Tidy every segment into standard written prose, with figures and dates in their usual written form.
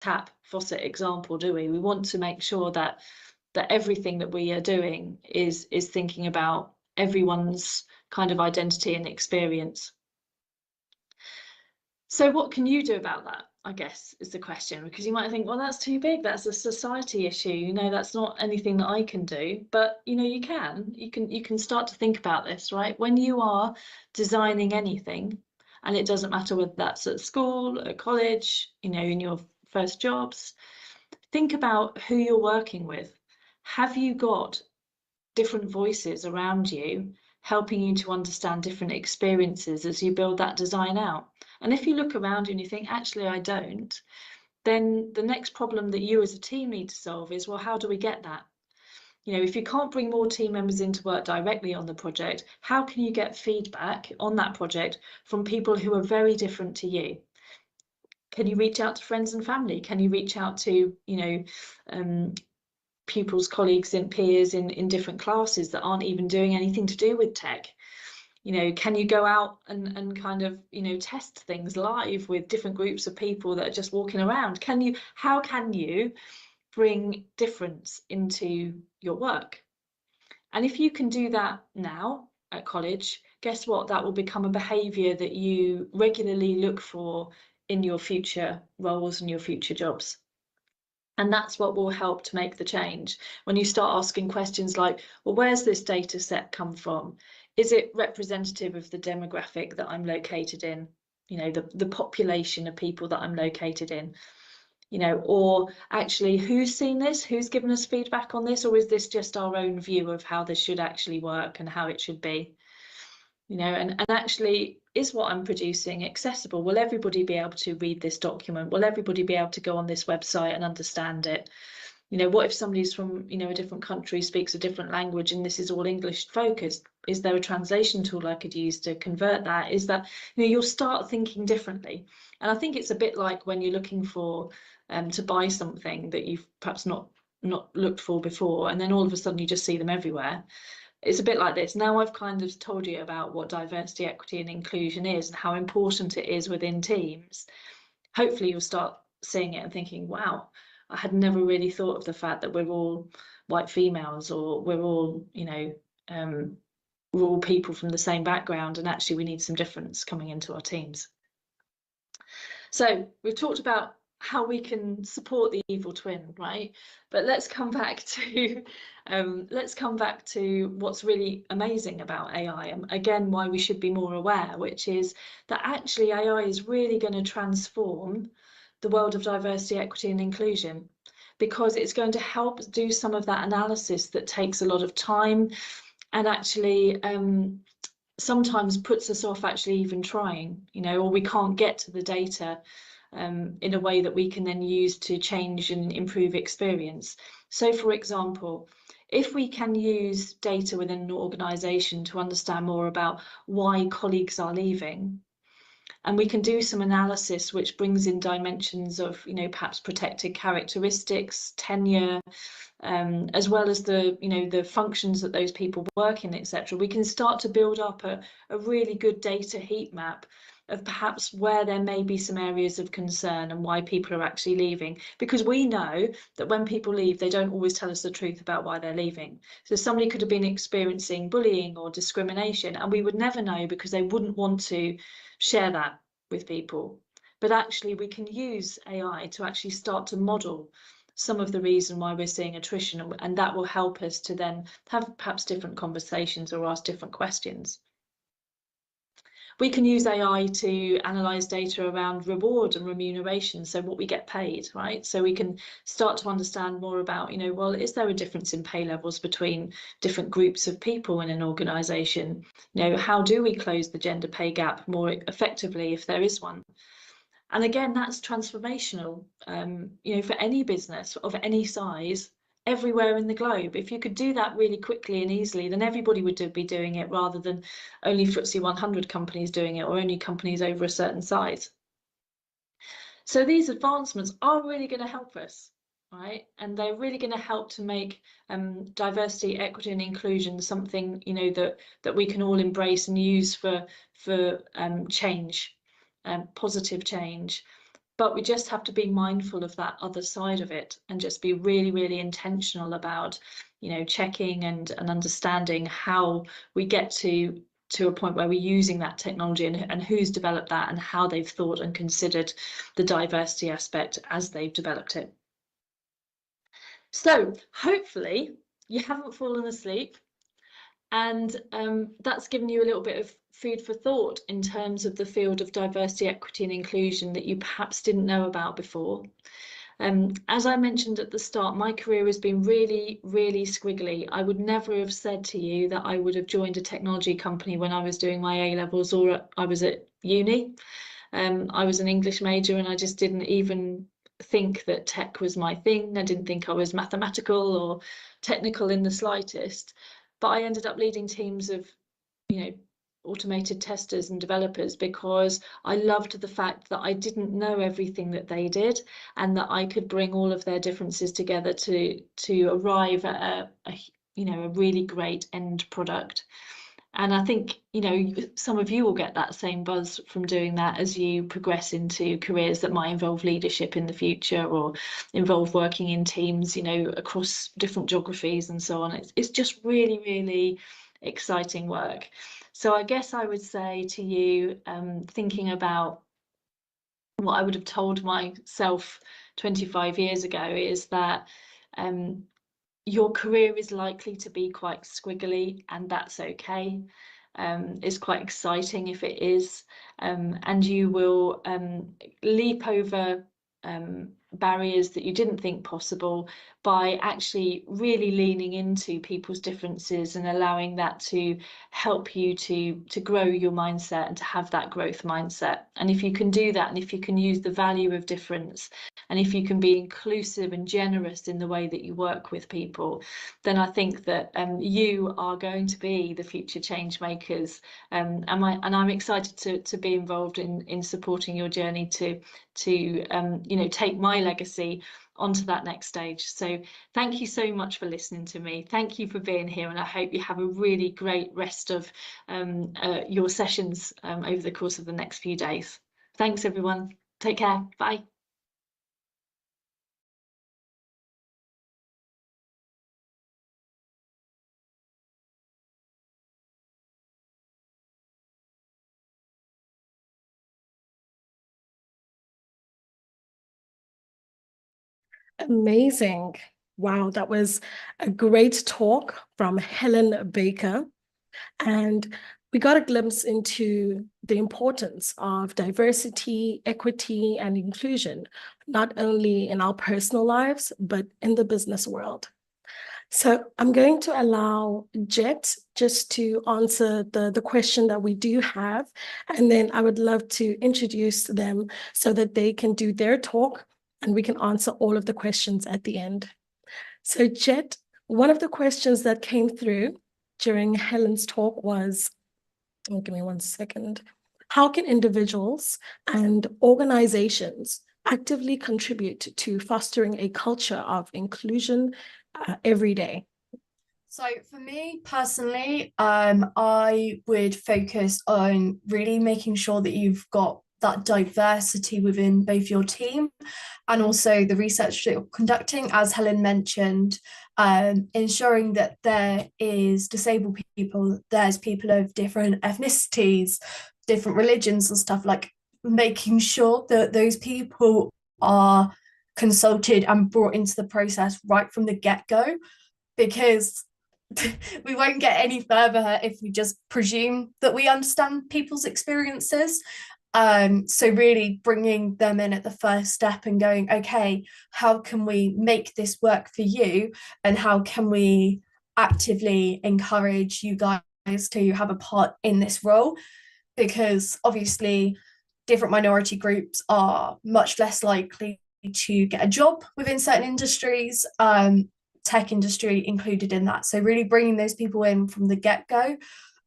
tap faucet example, do we? We want to make sure that everything that we are doing is thinking about everyone's kind of identity and experience. So what can you do about that, I guess, is the question, because you might think, well, that's too big, that's a society issue, you know, that's not anything that I can do. But you know, you can start to think about this, right? When you are designing anything, and it doesn't matter whether that's at school, at college, you know, in your first jobs, think about who you're working with. Have you got different voices around you helping you to understand different experiences as you build that design out? And if you look around you and you think, actually, I don't, then the next problem that you as a team need to solve is, well, how do we get that? You know, if you can't bring more team members in to work directly on the project, how can you get feedback on that project from people who are very different to you? Can you reach out to friends and family? Can you reach out to, you know, pupils, colleagues and peers in different classes that aren't even doing anything to do with tech? You know, can you go out and kind of, you know, test things live with different groups of people that are just walking around? How can you bring difference into your work? And if you can do that now at college, guess what? That will become a behaviour that you regularly look for in your future roles and your future jobs. And that's what will help to make the change. When you start asking questions like, well, where's this data set come from? Is it representative of the demographic that I'm located in? You know, the population of people that I'm located in, you know, or actually who's seen this, who's given us feedback on this, or is this just our own view of how this should actually work and how it should be? You know, and actually, is what I'm producing accessible? Will everybody be able to read this document? Will everybody be able to go on this website and understand it? You know, what if somebody's from, you know, a different country, speaks a different language, and this is all English focused? Is there a translation tool I could use to convert that? Is that, you know, you'll start thinking differently. And I think it's a bit like when you're looking for to buy something that you've perhaps not looked for before, and then all of a sudden you just see them everywhere. It's a bit like this. Now I've kind of told you about what diversity, equity and inclusion is and how important it is within teams. Hopefully you'll start seeing it and thinking, wow, I had never really thought of the fact that we're all white females, or we're all, you know, we're all people from the same background, and actually we need some difference coming into our teams. So we've talked about how we can support the evil twin, right? But let's come back to what's really amazing about AI, and again why we should be more aware, which is that actually AI is really going to transform the world of diversity, equity and inclusion, because it's going to help do some of that analysis that takes a lot of time and actually sometimes puts us off actually even trying, you know, or we can't get to the data in a way that we can then use to change and improve experience. So for example, if we can use data within an organisation to understand more about why colleagues are leaving, and we can do some analysis which brings in dimensions of, you know, perhaps protected characteristics, tenure, as well as the, you know, the functions that those people work in, etc. We can start to build up a really good data heat map of perhaps where there may be some areas of concern and why people are actually leaving, because we know that when people leave, they don't always tell us the truth about why they're leaving. So somebody could have been experiencing bullying or discrimination, and we would never know because they wouldn't want to share that with people. But actually we can use AI to actually start to model some of the reason why we're seeing attrition, and that will help us to then have perhaps different conversations or ask different questions. We can use AI to analyze data around reward and remuneration, so what we get paid, right? So we can start to understand more about, you know, well, is there a difference in pay levels between different groups of people in an organization? You know, how do we close the gender pay gap more effectively if there is one? And again, that's transformational, you know, for any business of any size, everywhere in the globe. If you could do that really quickly and easily, then everybody would be doing it, rather than only FTSE 100 companies doing it, or only companies over a certain size. So these advancements are really going to help us, right? And they're really going to help to make diversity, equity and inclusion something, you know, that we can all embrace and use for change, positive change. but we just have to be mindful of that other side of it and just be really, really intentional about, you know, checking and understanding how we get to a point where we're using that technology, and who's developed that and how they've thought and considered the diversity aspect as they've developed it. So hopefully you haven't fallen asleep, and that's given you a little bit of food for thought in terms of the field of diversity, equity and inclusion that you perhaps didn't know about before. As I mentioned at the start, my career has been really, really squiggly. I would never have said to you that I would have joined a technology company when I was doing my A-levels or I was at uni. I was an English major and I just didn't even think that tech was my thing. I didn't think I was mathematical or technical in the slightest. But I ended up leading teams of, you know, automated testers and developers because I loved the fact that I didn't know everything that they did, and that I could bring all of their differences together to arrive at a really great end product. And I think, you know, some of you will get that same buzz from doing that as you progress into careers that might involve leadership in the future or involve working in teams, you know, across different geographies and so on. It's just really, really exciting work. So I guess I would say to you, thinking about what I would have told myself 25 years ago, is that your career is likely to be quite squiggly, and that's okay. It's quite exciting if it is, and you will leap over barriers that you didn't think possible by actually really leaning into people's differences and allowing that to help you to grow your mindset and to have that growth mindset. And if you can do that, and if you can use the value of difference, and if you can be inclusive and generous in the way that you work with people, then I think that you are going to be the future change makers. And I'm excited to be involved in supporting your journey to take my legacy onto that next stage. So thank you so much for listening to me. Thank you for being here, and I hope you have a really great rest of your sessions over the course of the next few days. Thanks everyone. Take care. Bye. Amazing. Wow, that was a great talk from Helen Baker. And we got a glimpse into the importance of diversity, equity, and inclusion, not only in our personal lives, but in the business world. So I'm going to allow Jet just to answer the question that we do have, and then I would love to introduce them so that they can do their talk and we can answer all of the questions at the end. So Jet, one of the questions that came through during Helen's talk was, give me 1 second, how can individuals and organizations actively contribute to fostering a culture of inclusion every day? So for me personally, I would focus on really making sure that you've got that diversity within both your team and also the research that you're conducting, as Helen mentioned, ensuring that there is disabled people, there's people of different ethnicities, different religions and stuff, like making sure that those people are consulted and brought into the process right from the get-go, because we won't get any further if we just presume that we understand people's experiences. So really bringing them in at the first step and going, okay, how can we make this work for you, and how can we actively encourage you guys to have a part in this role? Because obviously different minority groups are much less likely to get a job within certain industries, tech industry included in that. So really bringing those people in from the get-go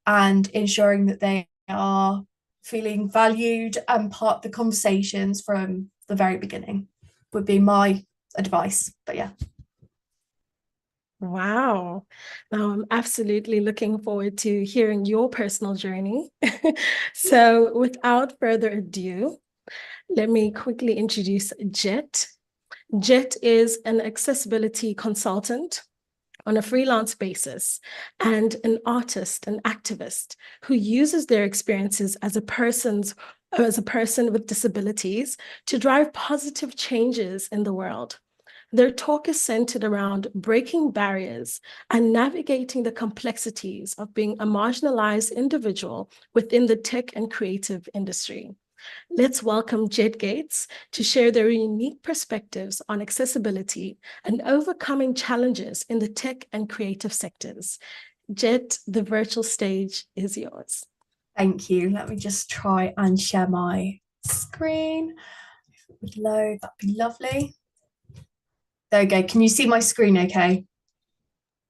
and ensuring that they are feeling valued and part of the conversations from the very beginning would be my advice. But yeah. Wow. Now I'm absolutely looking forward to hearing your personal journey. So without further ado, Let me quickly introduce Jet. Jet is an accessibility consultant on a freelance basis and an artist, an activist who uses their experiences as a person with disabilities to drive positive changes in the world. Their talk is centered around breaking barriers and navigating the complexities of being a marginalized individual within the tech and creative industry. Let's welcome Jet Gates to share their unique perspectives on accessibility and overcoming challenges in the tech and creative sectors. Jet, the virtual stage is yours. Thank you. Let me just try and share my screen. If it would load, that'd be lovely. There we go. Can you see my screen okay?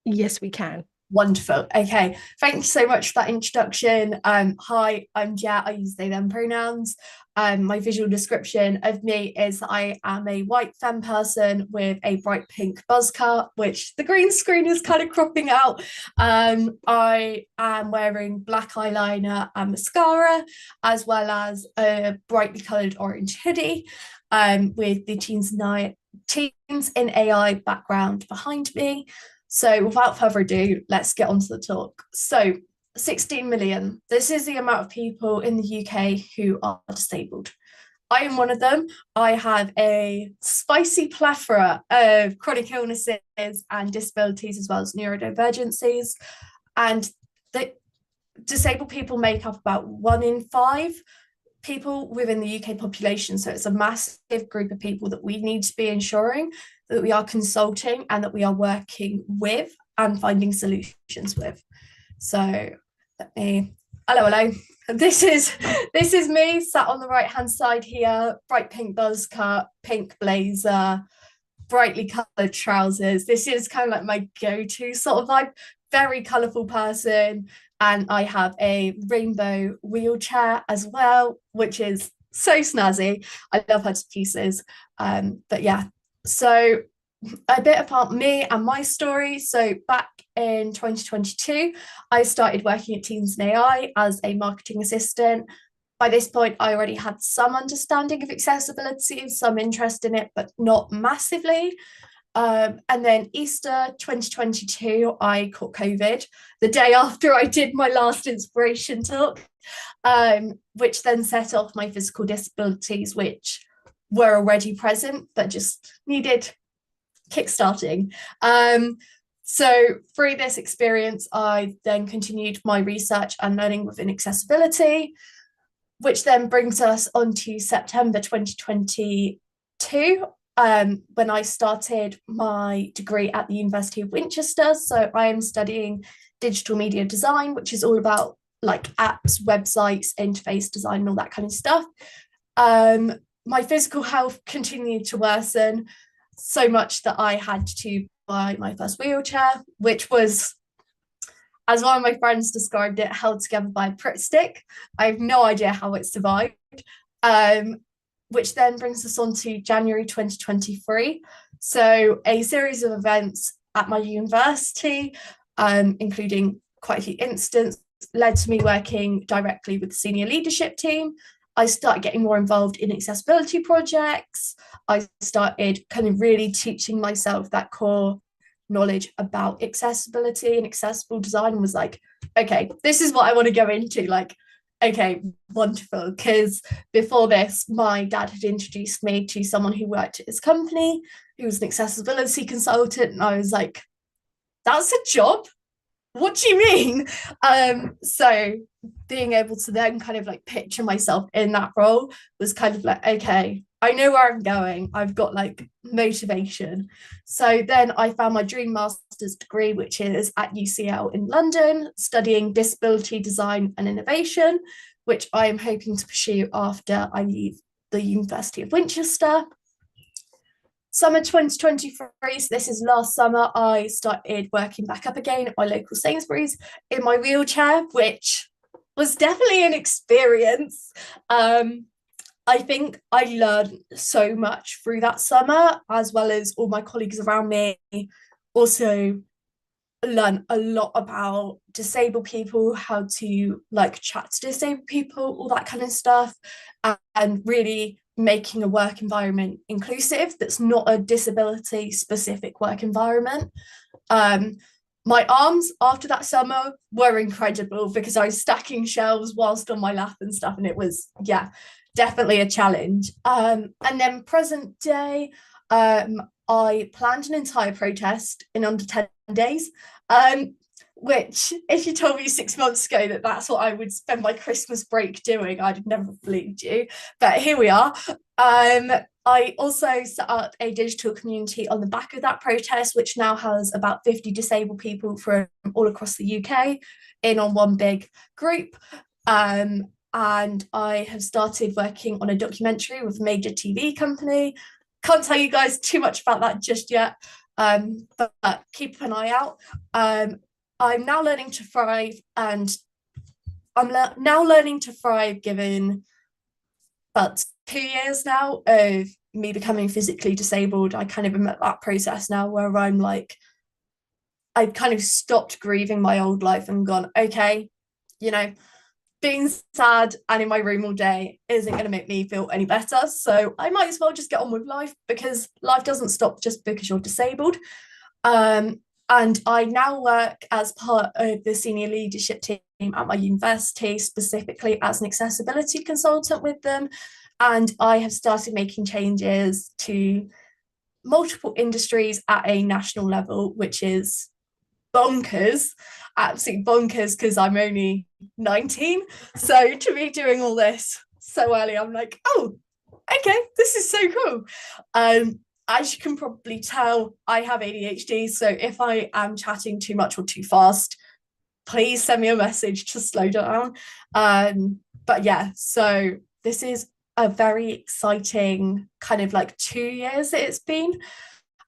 Yes, we can. Wonderful. Okay. Thank you so much for that introduction. Hi, I'm Jet. I use they, them pronouns. My visual description of me is that I am a white femme person with a bright pink buzz cut, which the green screen is kind of cropping out. I am wearing black eyeliner and mascara, as well as a brightly coloured orange hoodie, with the Teens in AI background behind me. So without further ado, let's get on to the talk. So 16 million, this is the amount of people in the UK who are disabled. I am one of them. I have a spicy plethora of chronic illnesses and disabilities, as well as neurodivergencies. And the disabled people make up about 1 in 5 people within the UK population. So it's a massive group of people that we need to be ensuring that we are consulting and that we are working with and finding solutions with. So hello. This is me sat on the right hand side here, bright pink buzz cut, pink blazer, brightly coloured trousers. This is kind of like my go-to sort of vibe, very colourful person. And I have a rainbow wheelchair as well, which is so snazzy. I love her to pieces. But yeah, so a bit about me and my story. So back in 2022, I started working at Teens in AI as a marketing assistant. By this point, I already had some understanding of accessibility, some interest in it, but not massively. And then Easter 2022, I caught COVID the day after I did my last inspiration talk, which then set off my physical disabilities, which were already present, but just needed kickstarting. So through this experience, I then continued my research and learning within accessibility, which then brings us on to September 2022, when I started my degree at the University of Winchester. So I am studying digital media design, which is all about like apps, websites, interface design, and all that kind of stuff. My physical health continued to worsen so much that I had to buy my first wheelchair, which was, as one of my friends described it, held together by a Pritt stick. I have no idea how it survived. Which then brings us on to January 2023. So a series of events at my university, including quite a few incidents, led to me working directly with the senior leadership team. I started getting more involved in accessibility projects. I started kind of really teaching myself that core knowledge about accessibility and accessible design, and was like, okay, this is what I want to go into. Like, okay, wonderful. Because before this, my dad had introduced me to someone who worked at his company, who was an accessibility consultant. And I was like, that's a job? What do you mean? So being able to then kind of like picture myself in that role was kind of like, okay, I know where I'm going. I've got like motivation. So then I found my dream master's degree, which is at UCL in London, studying disability design and innovation, which I am hoping to pursue after I leave the University of Winchester. Summer 2023, so this is last summer, I started working back up again at my local Sainsbury's in my wheelchair, which was definitely an experience. I think I learned so much through that summer, as well as all my colleagues around me also learn a lot about disabled people, how to like chat to disabled people, all that kind of stuff, and really making a work environment inclusive that's not a disability specific work environment. My arms after that summer were incredible because I was stacking shelves whilst on my lap and stuff, and it was, yeah, definitely a challenge. And then present day, I planned an entire protest in under 10 days, which if you told me 6 months ago that that's what I would spend my Christmas break doing, I'd have never believed you, but here we are. I also set up a digital community on the back of that protest, which now has about 50 disabled people from all across the UK in on one big group. And I have started working on a documentary with a major TV company. Can't tell you guys too much about that just yet, but keep an eye out. I'm now learning to thrive, and I'm now learning to thrive given about 2 years now of me becoming physically disabled. I kind of am at that process now where I'm like, I kind of stopped grieving my old life and gone, okay, you know, being sad and in my room all day isn't going to make me feel any better. So I might as well just get on with life, because life doesn't stop just because you're disabled. And I now work as part of the senior leadership team at my university, specifically as an accessibility consultant with them. And I have started making changes to multiple industries at a national level, which is bonkers, absolutely bonkers, because I'm only 19. So to be doing all this so early, I'm like, oh, okay, this is so cool. As you can probably tell, I have ADHD, so if I am chatting too much or too fast, please send me a message to slow down. But yeah, so this is a very exciting kind of like 2 years that it's been,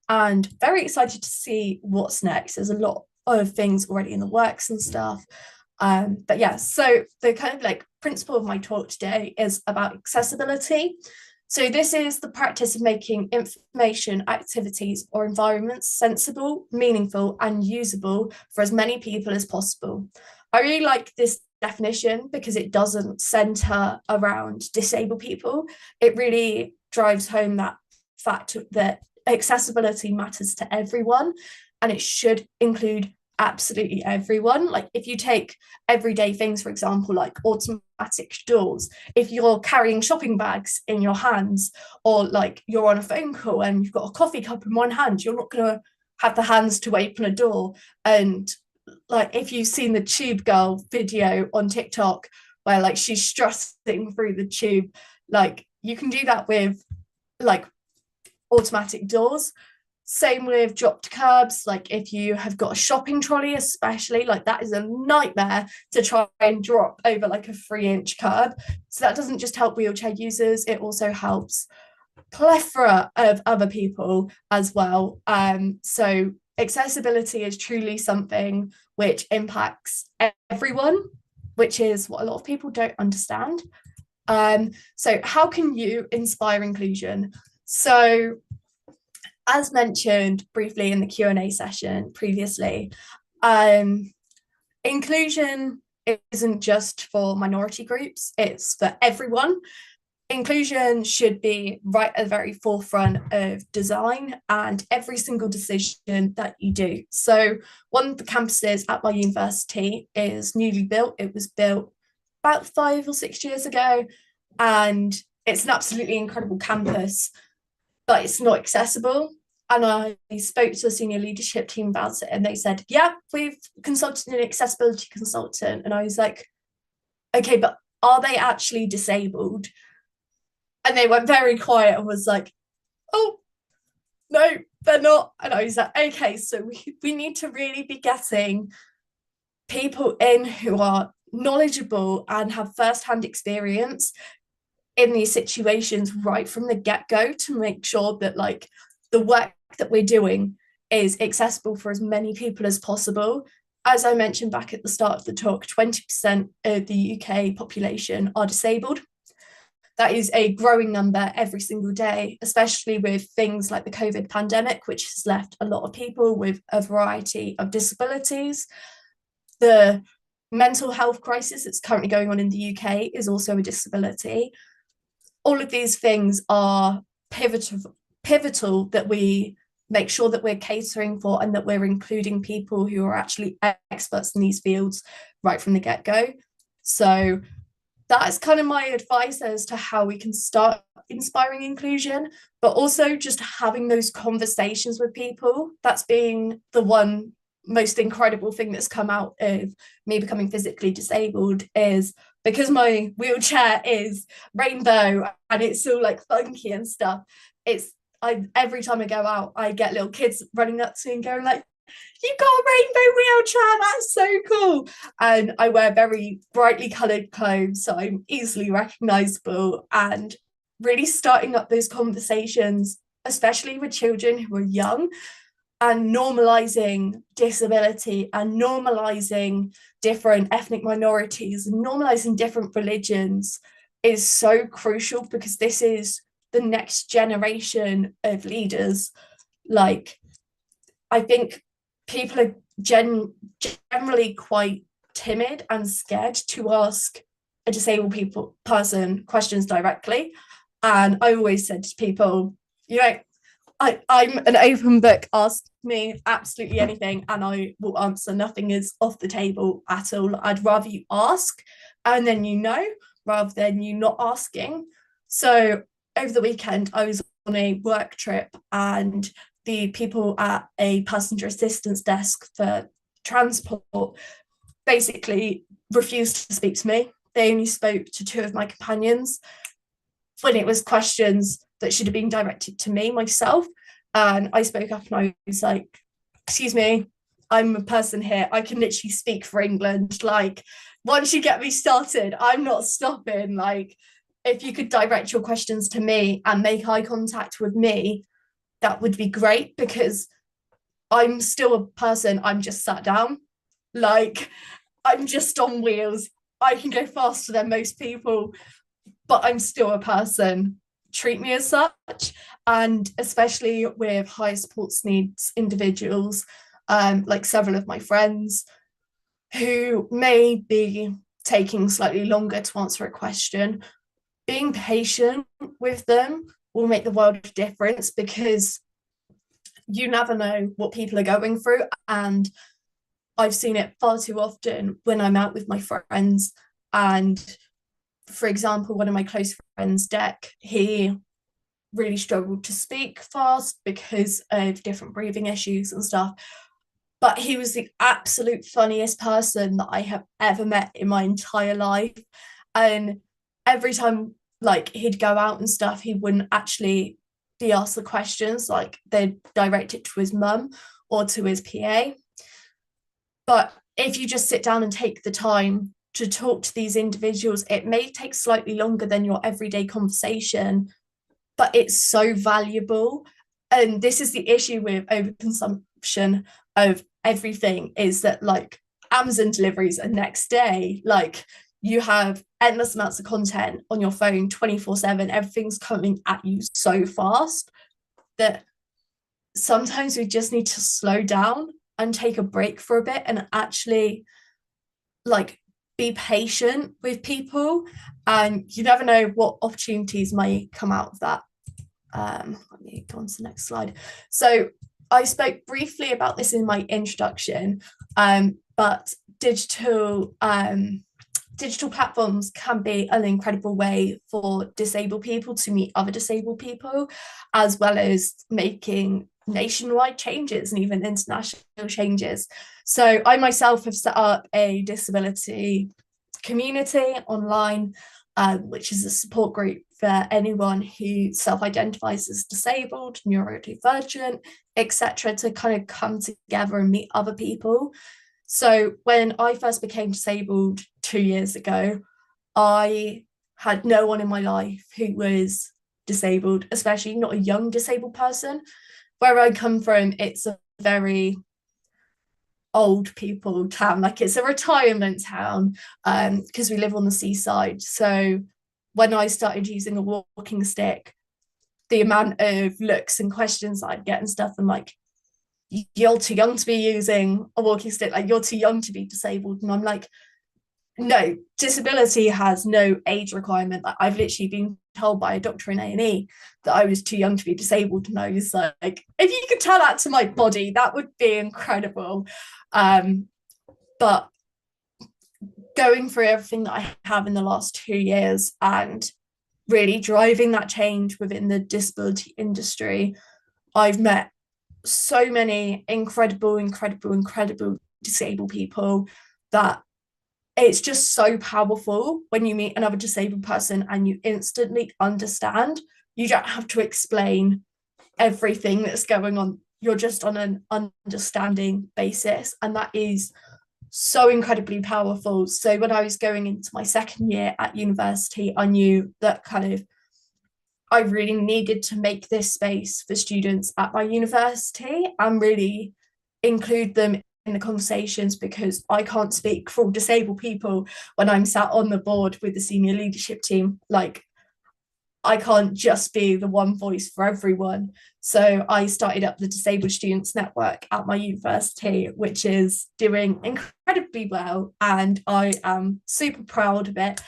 and very excited to see what's next. There's a lot of things already in the works and stuff. But yeah, so the kind of like principle of my talk today is about accessibility. So this is the practice of making information, activities, or environments sensible, meaningful, and usable for as many people as possible. I really like this definition because it doesn't center around disabled people. It really drives home that fact that accessibility matters to everyone, and it should include absolutely everyone. Like if you take everyday things, for example, like automatic doors, if you're carrying shopping bags in your hands, or like you're on a phone call and you've got a coffee cup in one hand, you're not going to have the hands to open a door. And like if you've seen the tube girl video on TikTok where like she's strutting through the tube, like you can do that with like automatic doors. Same with dropped curbs. Like if you have got a shopping trolley, especially, like that is a nightmare to try and drop over like a 3-inch curb. So that doesn't just help wheelchair users, it also helps plethora of other people as well. So accessibility is truly something which impacts everyone, which is what a lot of people don't understand. So how can you inspire inclusion? So as mentioned briefly in the Q&A session previously, inclusion isn't just for minority groups, it's for everyone. Inclusion should be right at the very forefront of design and every single decision that you do. So one of the campuses at my university is newly built. It was built about 5 or 6 years ago, and it's an absolutely incredible campus, but it's not accessible. And I spoke to the senior leadership team about it, and they said, yeah, we've consulted an accessibility consultant. And I was like, okay, but are they actually disabled? And they went very quiet and was like, oh, no, they're not. And I was like, okay, so we need to really be getting people in who are knowledgeable and have firsthand experience in these situations right from the get-go to make sure that like the work that we're doing is accessible for as many people as possible. As I mentioned back at the start of the talk, 20% of the UK population are disabled. That is a growing number every single day, especially with things like the COVID pandemic, which has left a lot of people with a variety of disabilities. The mental health crisis that's currently going on in the UK is also a disability. all of these things are pivotal that we make sure that we're catering for, and that we're including people who are actually experts in these fields right from the get-go. So that's kind of my advice as to how we can start inspiring inclusion, but also just having those conversations with people. That's been the one most incredible thing that's come out of me becoming physically disabled, is because my wheelchair is rainbow and it's all like funky and stuff. Every time I go out, I get little kids running up to me and going like, "You got a rainbow wheelchair, that's so cool." And I wear very brightly coloured clothes, so I'm easily recognisable. And really starting up those conversations, especially with children who are young, and normalising disability and normalising different ethnic minorities and normalising different religions is so crucial, because this is the next generation of leaders. Like, I think people are generally quite timid and scared to ask a disabled person questions directly. And I always said to people, you know, I'm an open book. Ask me absolutely anything and I will answer. Nothing is off the table at all. I'd rather you ask and then you know, rather than you not asking. So over the weekend, I was on a work trip, and the people at a passenger assistance desk for transport basically refused to speak to me. They only spoke to two of my companions when it was questions that should have been directed to me myself. And I spoke up and I was like, "Excuse me, I'm a person here. I can literally speak for England. Like, once you get me started, I'm not stopping. Like, if you could direct your questions to me and make eye contact with me, that would be great, because I'm still a person. I'm just sat down. Like, I'm just on wheels. I can go faster than most people, but I'm still a person. Treat me as such." And especially with high supports needs individuals, like several of my friends who may be taking slightly longer to answer a question, being patient with them will make the world of difference, because you never know what people are going through. And I've seen it far too often when I'm out with my friends. And for example, one of my close friends, Deck, he really struggled to speak fast because of different breathing issues and stuff. But he was the absolute funniest person that I have ever met in my entire life. And every time like he'd go out and stuff, he wouldn't actually be asked the questions, like they'd direct it to his mum or to his PA. But if you just sit down and take the time to talk to these individuals, it may take slightly longer than your everyday conversation, but it's so valuable. And this is the issue with overconsumption of everything, is that like Amazon deliveries are next day. Like, you have endless amounts of content on your phone 24/7. Everything's coming at you so fast that sometimes we just need to slow down and take a break for a bit and actually like be patient with people. And you never know what opportunities may come out of that. Let me go on to the next slide. So I spoke briefly about this in my introduction, but digital platforms can be an incredible way for disabled people to meet other disabled people, as well as making nationwide changes and even international changes. So I myself have set up a disability community online, which is a support group for anyone who self-identifies as disabled, neurodivergent, etc., to kind of come together and meet other people. So when I first became disabled 2 years ago, I had no one in my life who was disabled, especially not a young disabled person. Where I come from, it's a very old people town, like it's a retirement town, because we live on the seaside. So when I started using a walking stick, the amount of looks and questions I'd get and stuff, and like, "You're too young to be using a walking stick, like you're too young to be disabled." And I'm like, no, disability has no age requirement. Like, I've literally been told by a doctor in A&E that I was too young to be disabled, and I was like, if you could tell that to my body, that would be incredible. But going through everything that I have in the last 2 years and really driving that change within the disability industry, I've met so many incredible disabled people that it's just so powerful when you meet another disabled person and you instantly understand. You don't have to explain everything that's going on. You're just on an understanding basis. And that is so incredibly powerful. So when I was going into my second year at university, I knew that kind of I really needed to make this space for students at my university and really include them in the conversations, because I can't speak for all disabled people when I'm sat on the board with the senior leadership team. Like, I can't just be the one voice for everyone. So I started up the Disabled Students Network at my university, which is doing incredibly well. And I am super proud of it,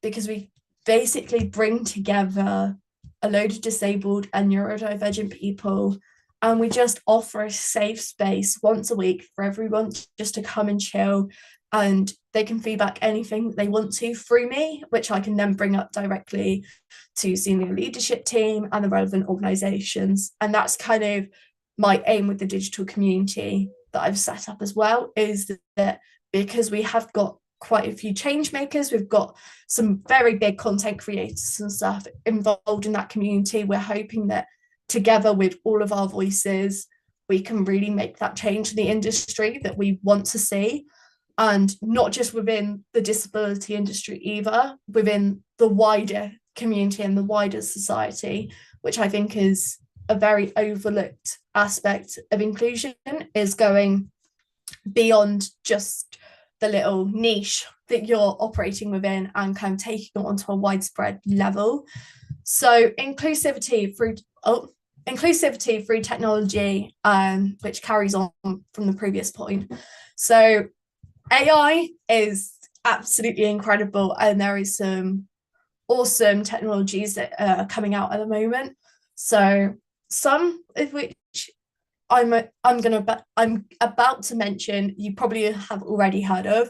because we basically bring together a load of disabled and neurodivergent people, and we just offer a safe space once a week for everyone just to come and chill, and they can feedback anything they want to through me, which I can then bring up directly to senior leadership team and the relevant organizations. And that's kind of my aim with the digital community that I've set up as well, is that because we have got quite a few change makers, we've got some very big content creators and stuff involved in that community, we're hoping that together with all of our voices, we can really make that change in the industry that we want to see. And not just within the disability industry either, within the wider community and the wider society, which I think is a very overlooked aspect of inclusion, is going beyond just the little niche that you're operating within and kind of taking it onto a widespread level. So inclusivity through technology, which carries on from the previous point. So AI is absolutely incredible, and there is some awesome technologies that are coming out at the moment. So some of which I'm about to mention, you probably have already heard of,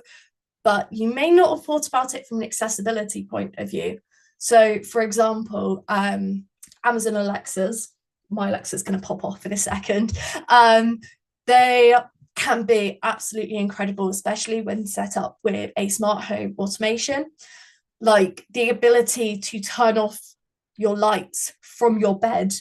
but you may not have thought about it from an accessibility point of view. So, for example, Amazon Alexas, my Alexa's going to pop off in a second. They can be absolutely incredible, especially when set up with a smart home automation. Like the ability to turn off your lights from your bed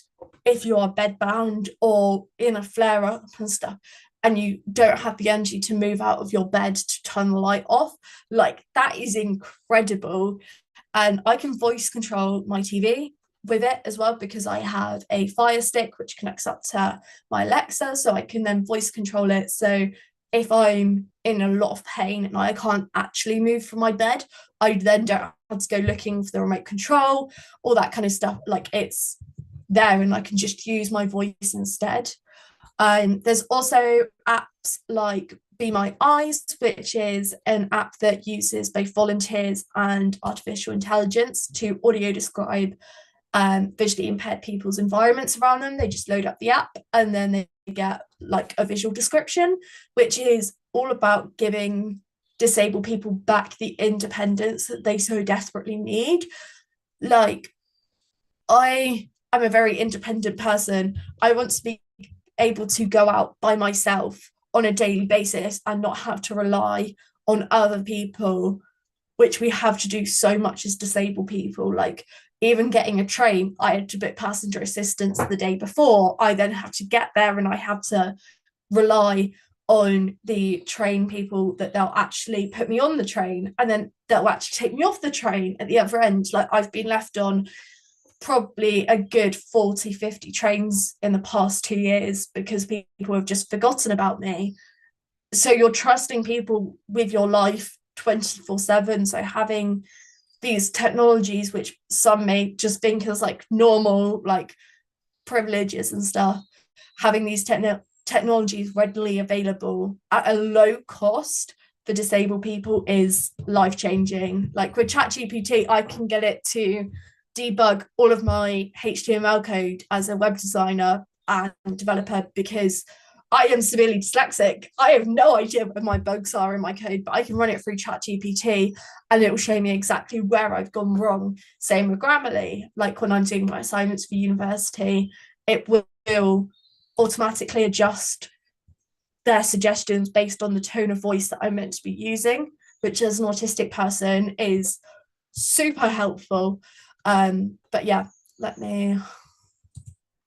if you are bedbound or in a flare up and stuff, and you don't have the energy to move out of your bed to turn the light off. Like, that is incredible. And I can voice control my TV with it as well, because I have a Fire Stick which connects up to my Alexa, so I can then voice control it. So if I'm in a lot of pain and I can't actually move from my bed, I then don't have to go looking for the remote control, all that kind of stuff. Like, it's there and I can just use my voice instead. There's also apps like Be My Eyes, which is an app that uses both volunteers and artificial intelligence to audio describe visually impaired people's environments around them. They just load up the app and then they get like a visual description, which is all about giving disabled people back the independence that they so desperately need. Like, I am a very independent person. I want to be able to go out by myself on a daily basis and not have to rely on other people, which we have to do so much as disabled people. Like, even getting a train, I had to book passenger assistance the day before. I then have to get there and I have to rely on the train people that they'll actually put me on the train, and then they'll actually take me off the train at the other end. Like, I've been left on probably a good 40-50 trains in the past 2 years because people have just forgotten about me. So you're trusting people with your life 24/7. So having these technologies, which some may just think as like normal, like privileges and stuff, having these technologies readily available at a low cost for disabled people is life-changing. Like with ChatGPT, I can get it to debug all of my HTML code as a web designer and developer, because I am severely dyslexic. I have no idea where my bugs are in my code, but I can run it through ChatGPT and it will show me exactly where I've gone wrong. Same with Grammarly. Like when I'm doing my assignments for university, it will automatically adjust their suggestions based on the tone of voice that I'm meant to be using, which as an autistic person is super helpful. But yeah, let me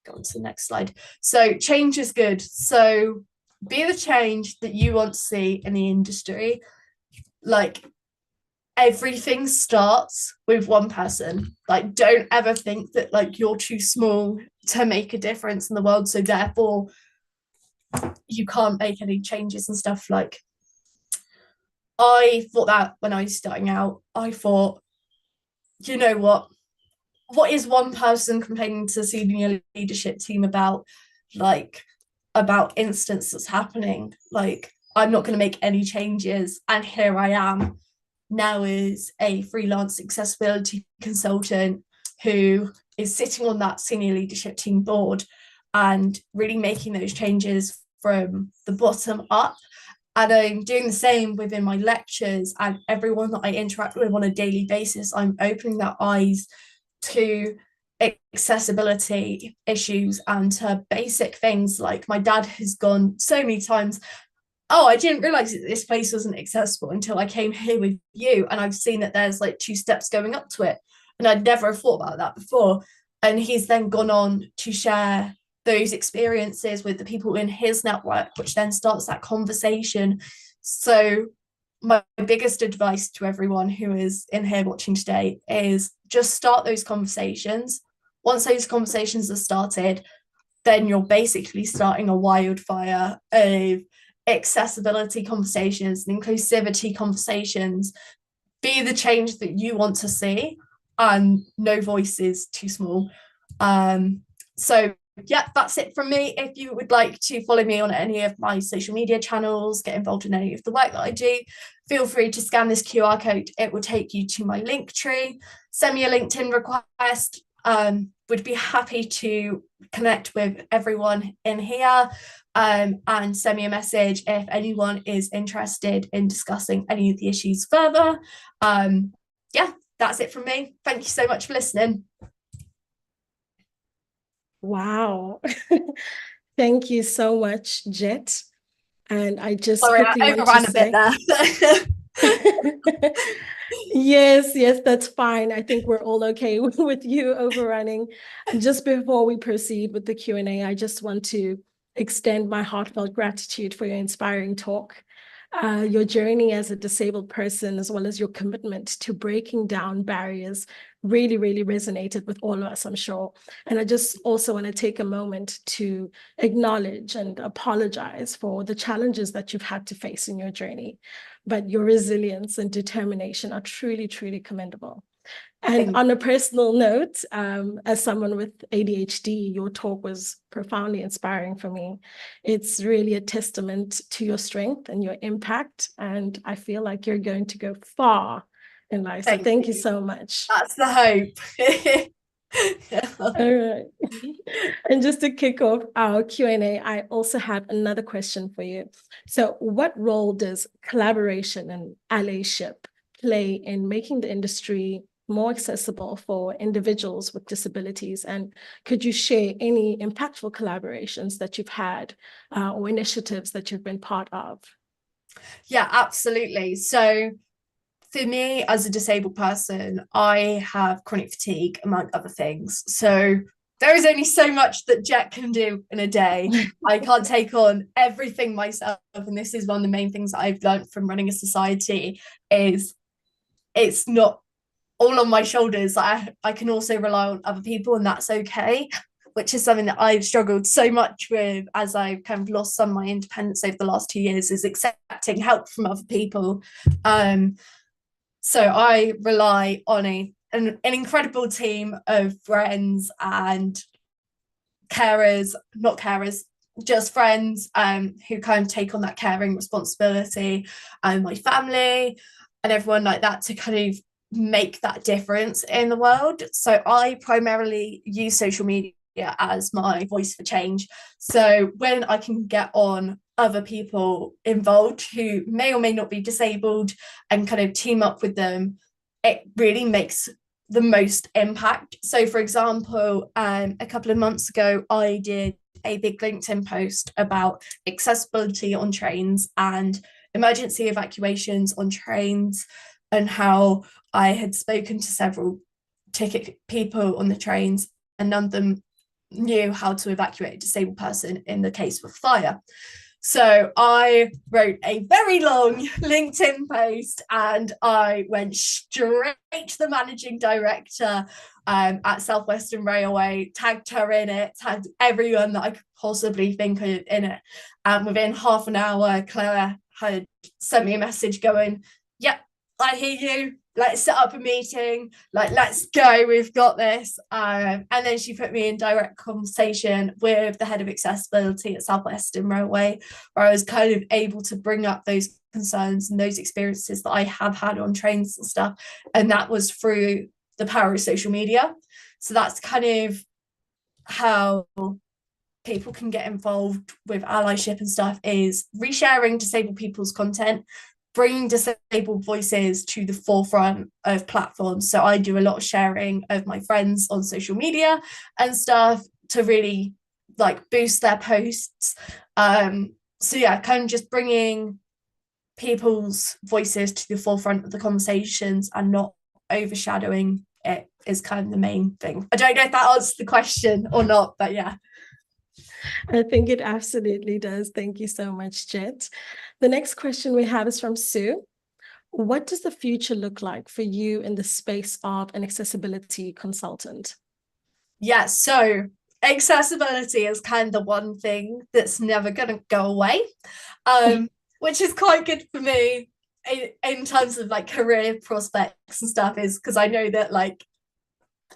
go on to the next slide. So change is good. So be the change that you want to see in the industry. Like everything starts with one person. Like don't ever think that like you're too small to make a difference in the world, so therefore you can't make any changes and stuff. Like I thought that when I was starting out, I thought, you know what is one person complaining to the senior leadership team about, like about incidents that's happening? Like I'm not going to make any changes, and here I am now as a freelance accessibility consultant who is sitting on that senior leadership team board and really making those changes from the bottom up. And I'm doing the same within my lectures, and everyone that I interact with on a daily basis, I'm opening their eyes to accessibility issues and to basic things. Like my dad has gone so many times, oh, I didn't realize that this place wasn't accessible until I came here with you, and I've seen that there's like 2 steps going up to it, and I'd never thought about that before. And he's then gone on to share those experiences with the people in his network, which then starts that conversation. So my biggest advice to everyone who is in here watching today is just start those conversations. Once those conversations are started, then you're basically starting a wildfire of accessibility conversations and inclusivity conversations. Be the change that you want to see, and no voice is too small. So yeah, that's it from me. If you would like to follow me on any of my social media channels, get involved in any of the work that I do, feel free to scan this QR code. It will take you to my link tree. Send me a LinkedIn request. Would be happy to connect with everyone in here, and send me a message if anyone is interested in discussing any of the issues further. Yeah, that's it from me. Thank you so much for listening. Wow. Thank you so much, Jet. And I just Sorry, quickly I want to overran a bit say, there. yes, that's fine. I think we're all okay with you overrunning. And just before we proceed with the Q&A, I just want to extend my heartfelt gratitude for your inspiring talk. Your journey as a disabled person, as well as your commitment to breaking down barriers, really, really resonated with all of us, I'm sure. And I just also want to take a moment to acknowledge and apologize for the challenges that you've had to face in your journey. But your resilience and determination are truly, truly commendable. And on a personal note, as someone with ADHD, your talk was profoundly inspiring for me. It's really a testament to your strength and your impact. And I feel like you're going to go far in life. So thank you so much. That's the hope. All right. And just to kick off our Q&A, I also have another question for you. So what role does collaboration and allyship play in making the industry more accessible for individuals with disabilities? And could you share any impactful collaborations that you've had or initiatives that you've been part of? Yeah, absolutely. So for me, as a disabled person, I have chronic fatigue, among other things. So there is only so much that Jet can do in a day. I can't take on everything myself. And this is one of the main things that I've learned from running a society is it's not all on my shoulders. I can also rely on other people, and that's okay, which is something that I've struggled so much with as I've kind of lost some of my independence over the last 2 years, is accepting help from other people. So I rely on an incredible team of friends and carers, not carers, just friends who kind of take on that caring responsibility, and my family and everyone like that to kind of make that difference in the world. So I primarily use social media as my voice for change. So when I can get on other people involved who may or may not be disabled and kind of team up with them, it really makes the most impact. So for example, a couple of months ago, I did a big LinkedIn post about accessibility on trains and emergency evacuations on trains, and how I had spoken to several ticket people on the trains and none of them knew how to evacuate a disabled person in the case of fire. So I wrote a very long LinkedIn post and I went straight to the managing director at South Western Railway, tagged her in it, tagged everyone that I could possibly think of in it. And within half an hour, Claire had sent me a message going, yep, I hear you. Let's set up a meeting. Like, let's go. We've got this. And then she put me in direct conversation with the head of accessibility at South Western Railway, where I was kind of able to bring up those concerns and those experiences that I have had on trains and stuff. And that was through the power of social media. So that's kind of how people can get involved with allyship and stuff, is resharing disabled people's content, bringing disabled voices to the forefront of platforms. So I do a lot of sharing of my friends on social media and stuff to really like boost their posts. So yeah, kind of just bringing people's voices to the forefront of the conversations and not overshadowing it is kind of the main thing. I don't know if that answers the question or not, but yeah. I think it absolutely does. Thank you so much, Jet. The next question we have is from Sue. What does the future look like for you in the space of an accessibility consultant? Yeah, so accessibility is kind of the one thing that's never going to go away, which is quite good for me in terms of like career prospects and stuff, is because I know that like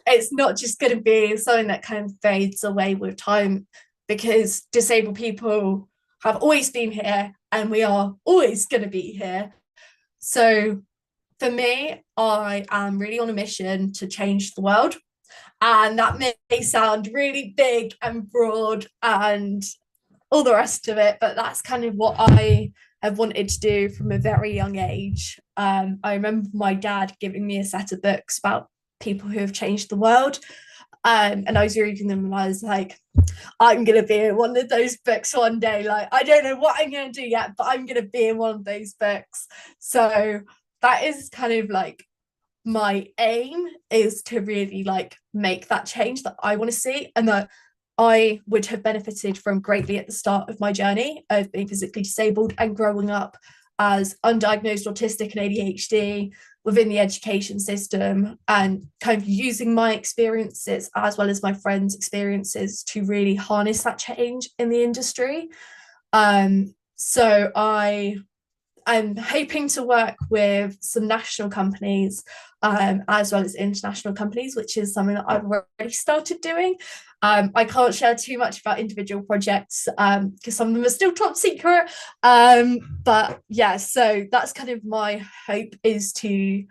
it's not just going to be something that kind of fades away with time, because disabled people have always been here and we are always going to be here. So for me, I am really on a mission to change the world. And that may sound really big and broad and all the rest of it, but that's kind of what I have wanted to do from a very young age. I remember my dad giving me a set of books about people who have changed the world. And I was reading them and I was like, I'm going to be in one of those books one day. Like, I don't know what I'm going to do yet, but I'm going to be in one of those books. So that is kind of like my aim, is to really like make that change that I want to see, and that I would have benefited from greatly at the start of my journey of being physically disabled and growing up as undiagnosed autistic and ADHD within the education system, and kind of using my experiences as well as my friends' experiences to really harness that change in the industry. So I'm hoping to work with some national companies as well as international companies, which is something that I've already started doing. I can't share too much about individual projects because some of them are still top secret. But yeah, so that's kind of my hope, is to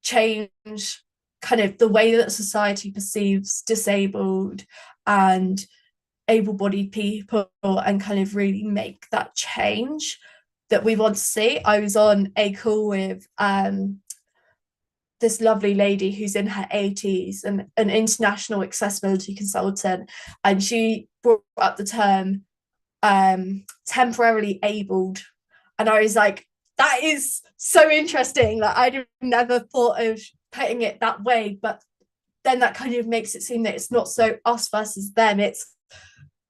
change kind of the way that society perceives disabled and able-bodied people, and kind of really make that change that we want to see. I was on a call with this lovely lady who's in her 80s and an international accessibility consultant, and she brought up the term temporarily abled, and I was like, that is so interesting. Like, I'd never thought of putting it that way, but then that kind of makes it seem that it's not so us versus them. It's,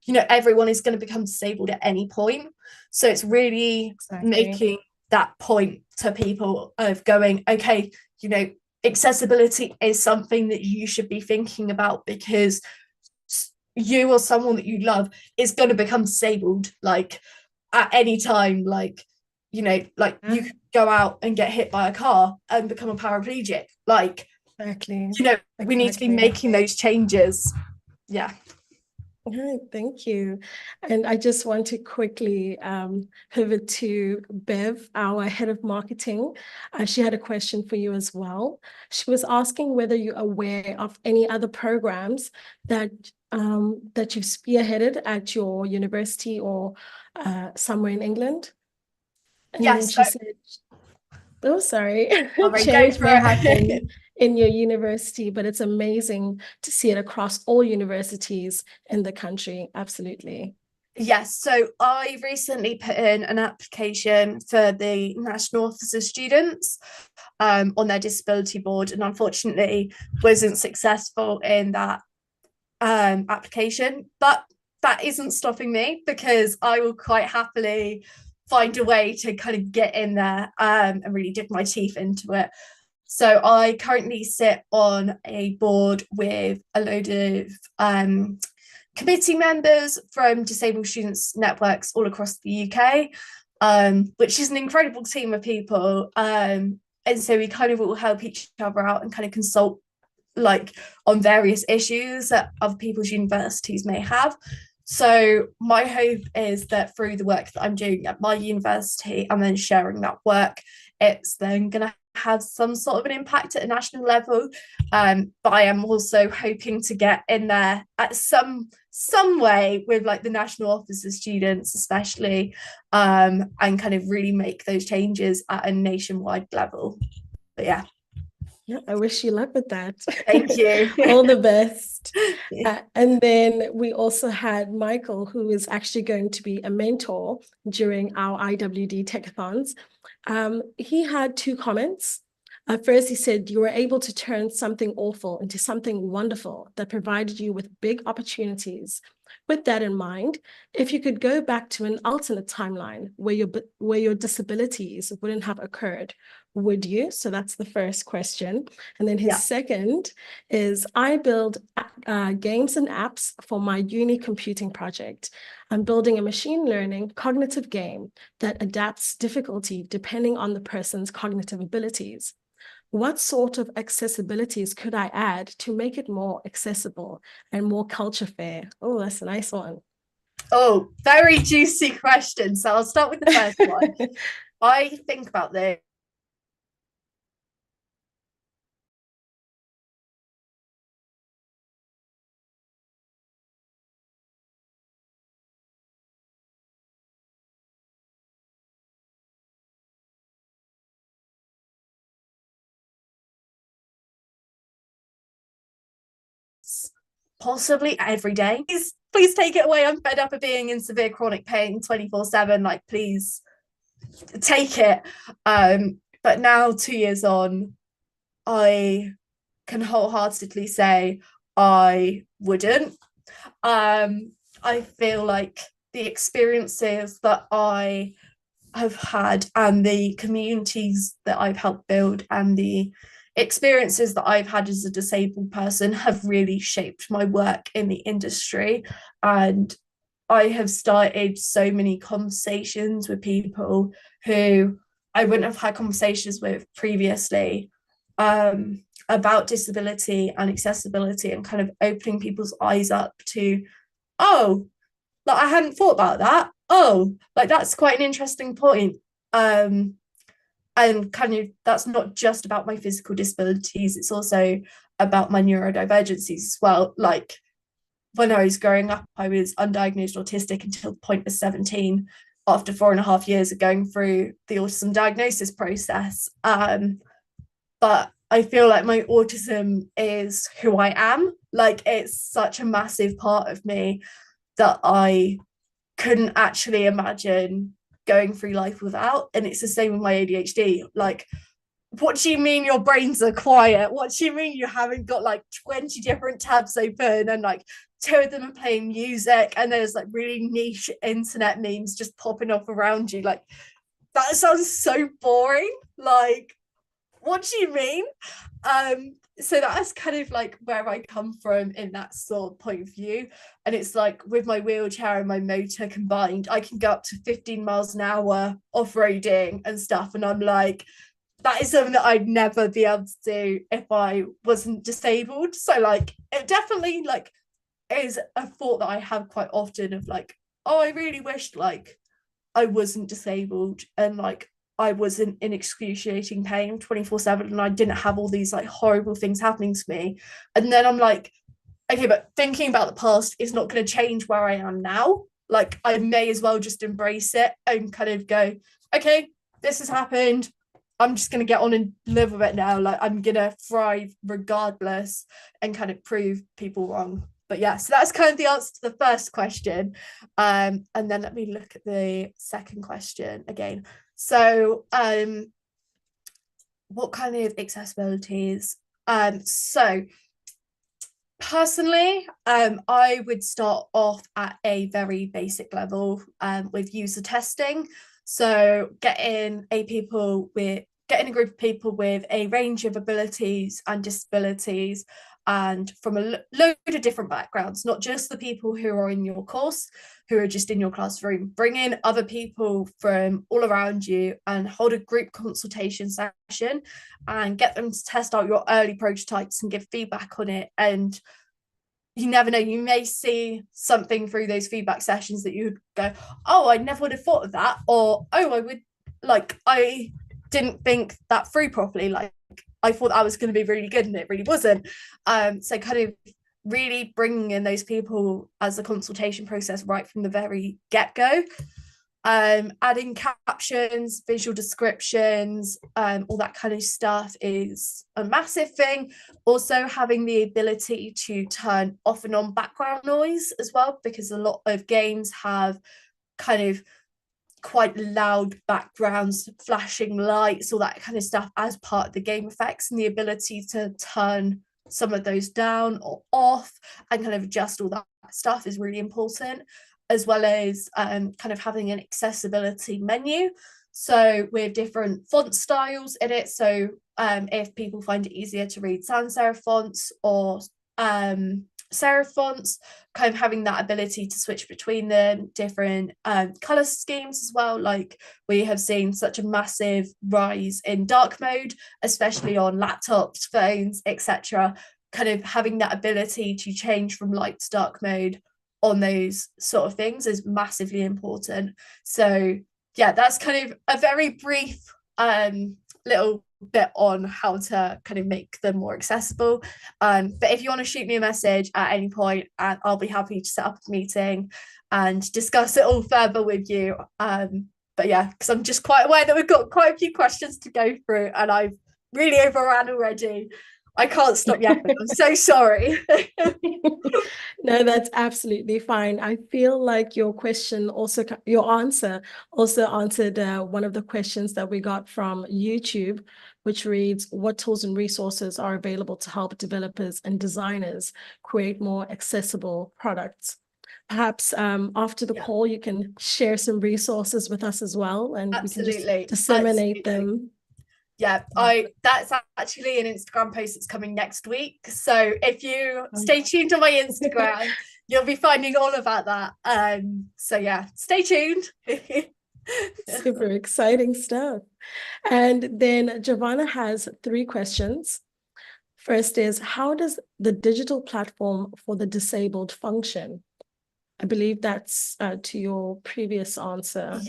you know, everyone is going to become disabled at any point. So it's really making that point to people of going, okay, you know, accessibility is something that you should be thinking about, because you or someone that you love is going to become disabled like at any time. Like, you know, like you could go out and get hit by a car and become a paraplegic. Like, Exactly. you know, we need to be making those changes. Yeah. All right, thank you. And I just want to quickly pivot to Bev, our head of marketing. She had a question for you as well. She was asking whether you're aware of any other programs that that you've spearheaded at your university or somewhere in England. And then Yes, she said, oh, sorry, all right, go change for may it. happen in your university, but it's amazing to see it across all universities in the country. Absolutely. Yes, so I recently put in an application for the National Office of Students on their disability board, and unfortunately wasn't successful in that application. But that isn't stopping me, because I will quite happily find a way to kind of get in there and really dip my teeth into it. So I currently sit on a board with a load of committee members from disabled students networks all across the UK, which is an incredible team of people. And so we kind of all help each other out and kind of consult like on various issues that other people's universities may have. So my hope is that through the work that I'm doing at my university and then sharing that work, it's then going to have some sort of an impact at a national level. But I am also hoping to get in there at some way with like the National Office of Students especially, and kind of really make those changes at a nationwide level. But yeah. Yeah, I wish you luck with that. Thank you. All the best. And then we also had Michael, who is actually going to be a mentor during our IWD Techathons. He had two comments. First, he said, you were able to turn something awful into something wonderful that provided you with big opportunities. With that in mind, if you could go back to an alternate timeline where your disabilities wouldn't have occurred, would you? So that's the first question. And then his second is, I build games and apps for my uni computing project. I'm building a machine learning cognitive game that adapts difficulty depending on the person's cognitive abilities. What sort of accessibilities could I add to make it more accessible and more culture fair? Oh, that's a nice one. Oh, very juicy question. So I'll start with the first one. I think about this possibly every day. Please take it away. I'm fed up of being in severe chronic pain 24/7. Like, please take it. But now 2 years on, I can wholeheartedly say I wouldn't. I feel like the experiences that I have had and the communities that I've helped build and the experiences that I've had as a disabled person have really shaped my work in the industry. And I have started so many conversations with people who I wouldn't have had conversations with previously, about disability and accessibility, and kind of opening people's eyes up to, oh, like I hadn't thought about that. Oh, like that's quite an interesting point. And kind of that's not just about my physical disabilities, it's also about my neurodivergencies as well. Like when I was growing up, I was undiagnosed autistic until the point of 17, after 4.5 years of going through the autism diagnosis process. But I feel like my autism is who I am. Like it's such a massive part of me that I couldn't actually imagine going through life without. And it's the same with my ADHD. Like, what do you mean your brains are quiet? What do you mean you haven't got like 20 different tabs open and like 2 of them are playing music and there's like really niche internet memes just popping off around you? Like, that sounds so boring. Like, what do you mean? So that's kind of like where I come from in that sort of point of view. And it's like with my wheelchair and my motor combined, I can go up to 15 miles an hour off-roading and stuff. And I'm like, that is something that I'd never be able to do if I wasn't disabled. So like it definitely like is a thought that I have quite often of like, oh, I really wished like I wasn't disabled and like I wasn't in excruciating pain 24/7 and I didn't have all these like horrible things happening to me. And then I'm like, okay, but thinking about the past is not going to change where I am now. Like, I may as well just embrace it and kind of go, okay, this has happened. I'm just going to get on and live with it now. Like, I'm going to thrive regardless and kind of prove people wrong. But yeah, so that's kind of the answer to the first question. And then let me look at the second question again. So, what kind of accessibilities? So personally, I would start off at a very basic level with user testing. So getting a group of people with a range of abilities and disabilities and from a load of different backgrounds, not just the people who are in your course, who are just in your classroom. Bring in other people from all around you and hold a group consultation session and get them to test out your early prototypes and give feedback on it. And you never know, you may see something through those feedback sessions that you would go, oh, I never would have thought of that, or oh, I didn't think that through properly, like I thought that was going to be really good and it really wasn't. So kind of really bringing in those people as a consultation process right from the very get-go. Adding captions, visual descriptions, all that kind of stuff is a massive thing. Also having the ability to turn off and on background noise as well, because a lot of games have kind of quite loud backgrounds, flashing lights, all that kind of stuff as part of the game effects, and the ability to turn some of those down or off and kind of adjust all that stuff is really important, as well as kind of having an accessibility menu. So with different font styles in it. So if people find it easier to read sans serif fonts or serif fonts, kind of having that ability to switch between them, different color schemes as well. Like we have seen such a massive rise in dark mode, especially on laptops, phones, etc. Kind of having that ability to change from light to dark mode on those sort of things is massively important. So yeah, that's kind of a very brief little bit on how to kind of make them more accessible. But if you want to shoot me a message at any point, I'll be happy to set up a meeting and discuss it all further with you. But yeah, because I'm just quite aware that we've got quite a few questions to go through and I've really overran already. I can't stop yapping. I'm so sorry. No, that's absolutely fine. I feel like your answer also answered one of the questions that we got from YouTube, which reads, what tools and resources are available to help developers and designers create more accessible products? Perhaps after the call, you can share some resources with us as well, and Absolutely. we can just disseminate them. Yeah, that's actually an Instagram post that's coming next week. So if you stay tuned on my Instagram, you'll be finding all about that. So yeah, stay tuned. Super exciting stuff. And then Giovanna has 3 questions. First is, how does the digital platform for the disabled function? I believe that's to your previous answer.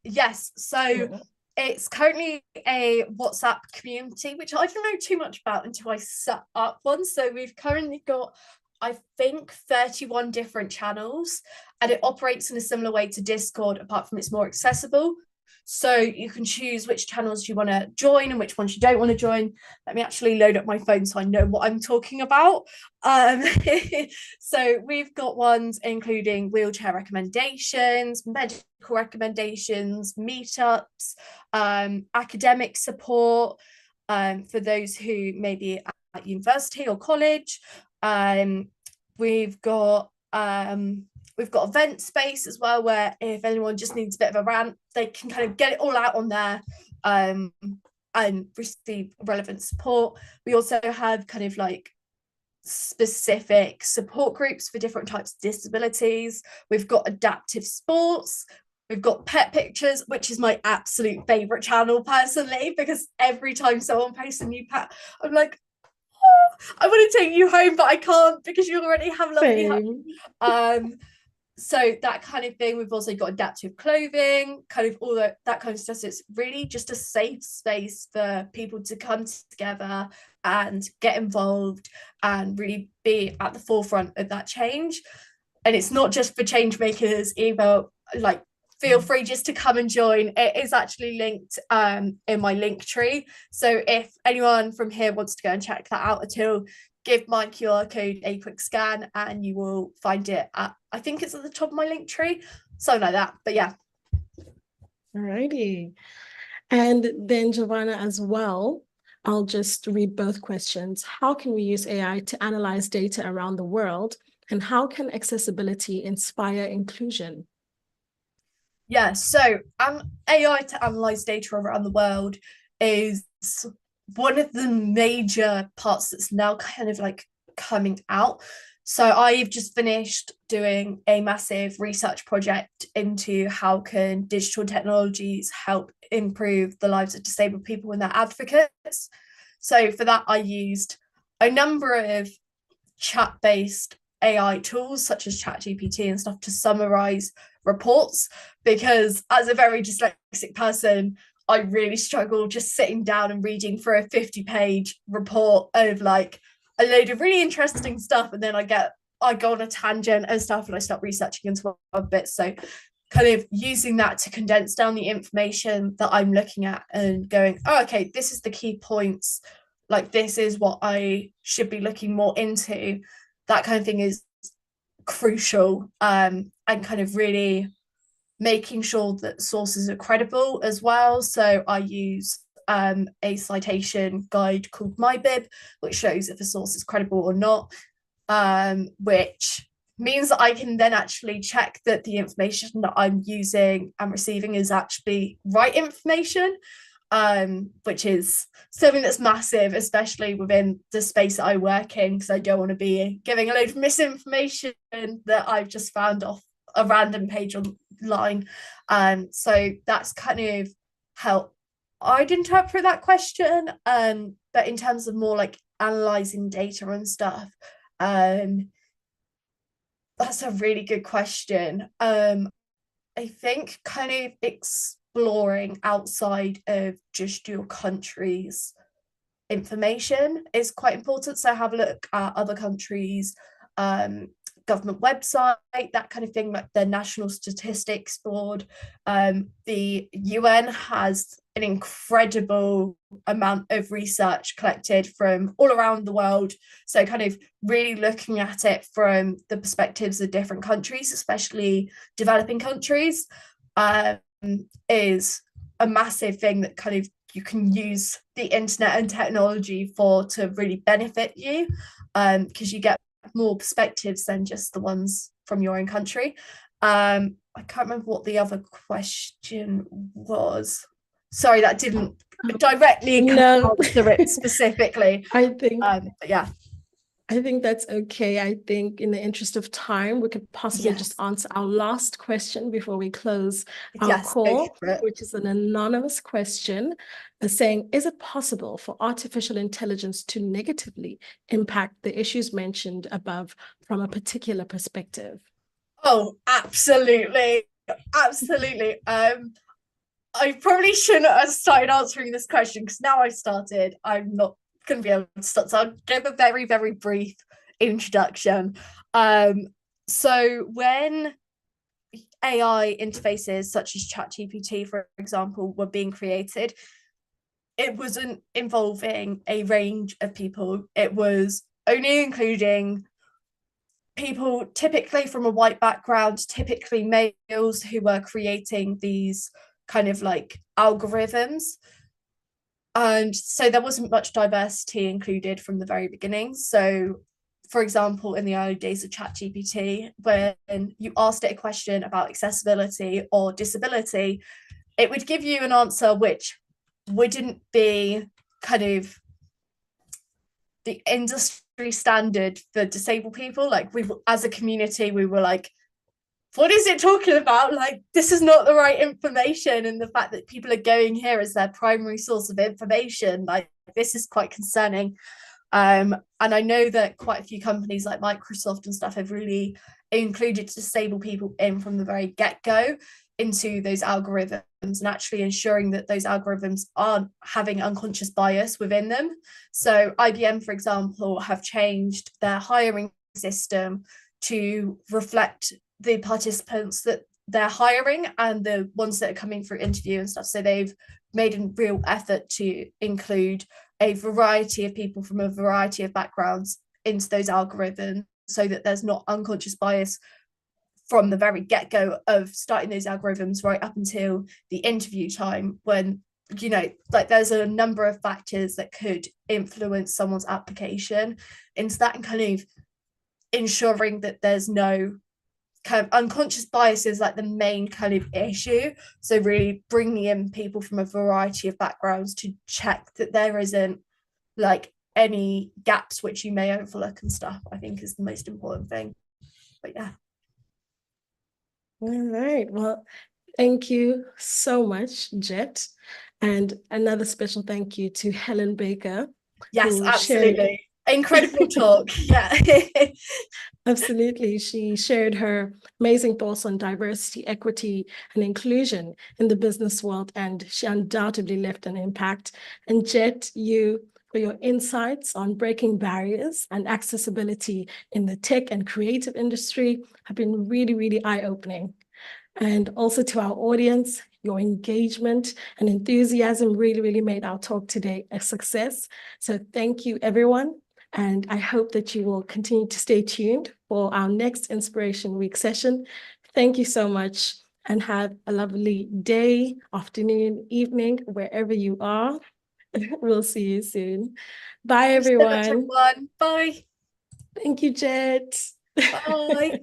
Yes. So it's currently a WhatsApp community, which I don't know too much about until I set up one. So we've currently got, I think, 31 different channels, and it operates in a similar way to Discord, apart from it's more accessible. So you can choose which channels you want to join and which ones you don't want to join. Let me actually load up my phone so I know what I'm talking about. So we've got ones including wheelchair recommendations, medical recommendations, meetups, academic support for those who may be at university or college. We've got event space as well, where if anyone just needs a bit of a rant, they can kind of get it all out on there and receive relevant support. We also have kind of like specific support groups for different types of disabilities. We've got adaptive sports. We've got pet pictures, which is my absolute favorite channel personally, because every time someone posts a new pet, I'm like, I want to take you home, but I can't because you already have a lovely house. Same. So that kind of thing. We've also got adaptive clothing, kind of all that kind of stuff. So it's really just a safe space for people to come together and get involved and really be at the forefront of that change. And it's not just for change makers either. Like, feel free just to come and join. It is actually linked in my link tree. So if anyone from here wants to go and check that out at all, give my QR code a quick scan and you will find it at, I think it's at the top of my link tree, something like that. But yeah. Alrighty. And then Giovanna as well, I'll just read both questions. How can we use AI to analyze data around the world? And how can accessibility inspire inclusion? Yeah, so AI to analyze data around the world is one of the major parts that's now kind of like coming out. So I've just finished doing a massive research project into how can digital technologies help improve the lives of disabled people and their advocates. So for that, I used a number of chat-based AI tools such as ChatGPT and stuff to summarize reports, because as a very dyslexic person, I really struggle just sitting down and reading for a 50-page report of like a load of really interesting stuff, and then I go on a tangent and stuff and I start researching into a bit. So kind of using that to condense down the information that I'm looking at and going, oh, okay, this is the key points, like this is what I should be looking more into. That kind of thing is crucial, and kind of really making sure that sources are credible as well. So I use a citation guide called MyBib, which shows if a source is credible or not, which means that I can then actually check that the information that I'm using and receiving is actually right information, which is something that's massive, especially within the space that I work in, because I don't want to be giving a load of misinformation that I've just found off a random page online. So that's kind of how I'd interpret that question. But in terms of more like analyzing data and stuff, that's a really good question. I think kind of exploring outside of just your country's information is quite important. So have a look at other countries' government website, that kind of thing, like the National Statistics Board. The UN has an incredible amount of research collected from all around the world. So kind of really looking at it from the perspectives of different countries, especially developing countries, is a massive thing that kind of you can use the internet and technology for to really benefit you, because you get more perspectives than just the ones from your own country. I can't remember what the other question was. Sorry, that didn't directly answer it specifically. I think, but yeah. I think that's okay. I think in the interest of time, we could possibly just answer our last question before we close our call, which is an anonymous question saying, is it possible for artificial intelligence to negatively impact the issues mentioned above from a particular perspective? Oh, absolutely. Absolutely. I probably shouldn't have started answering this question because now I've started, I'm not going to be able to start. So I'll give a very, very brief introduction. So when AI interfaces such as ChatGPT, for example, were being created, it wasn't involving a range of people. It was only including people typically from a white background, typically males, who were creating these kind of like algorithms. And so there wasn't much diversity included from the very beginning. So for example, in the early days of ChatGPT, when you asked it a question about accessibility or disability, it would give you an answer which wouldn't be kind of the industry standard for disabled people. Like, we, as a community, we were like, what is it talking about? Like, this is not the right information. And the fact that people are going here as their primary source of information, like, this is quite concerning. And I know that quite a few companies like Microsoft and stuff have really included disabled people in from the very get-go into those algorithms, and actually ensuring that those algorithms aren't having unconscious bias within them. So IBM, for example, have changed their hiring system to reflect the participants that they're hiring and the ones that are coming through interview and stuff. So they've made a real effort to include a variety of people from a variety of backgrounds into those algorithms, so that there's not unconscious bias from the very get-go of starting those algorithms right up until the interview time, when, you know, like there's a number of factors that could influence someone's application into that, and kind of ensuring that there's no kind of unconscious bias is like the main kind of issue. So really bringing in people from a variety of backgrounds to check that there isn't like any gaps which you may overlook and stuff, I think is the most important thing. But yeah. All right. Well, thank you so much, Jet. And another special thank you to Helen Baker. Yes, who absolutely. shared... Incredible talk. Yeah. Absolutely. She shared her amazing thoughts on diversity, equity, and inclusion in the business world, and she undoubtedly left an impact. And Jet, you for your insights on breaking barriers and accessibility in the tech and creative industry have been really, really eye-opening. And also to our audience, your engagement and enthusiasm really, really made our talk today a success. So thank you, everyone. And I hope that you will continue to stay tuned for our next Inspiration Week session. Thank you so much, and have a lovely day, afternoon, evening, wherever you are. We'll see you soon. Bye, everyone. So much, everyone. Bye. Thank you, Jet. Bye.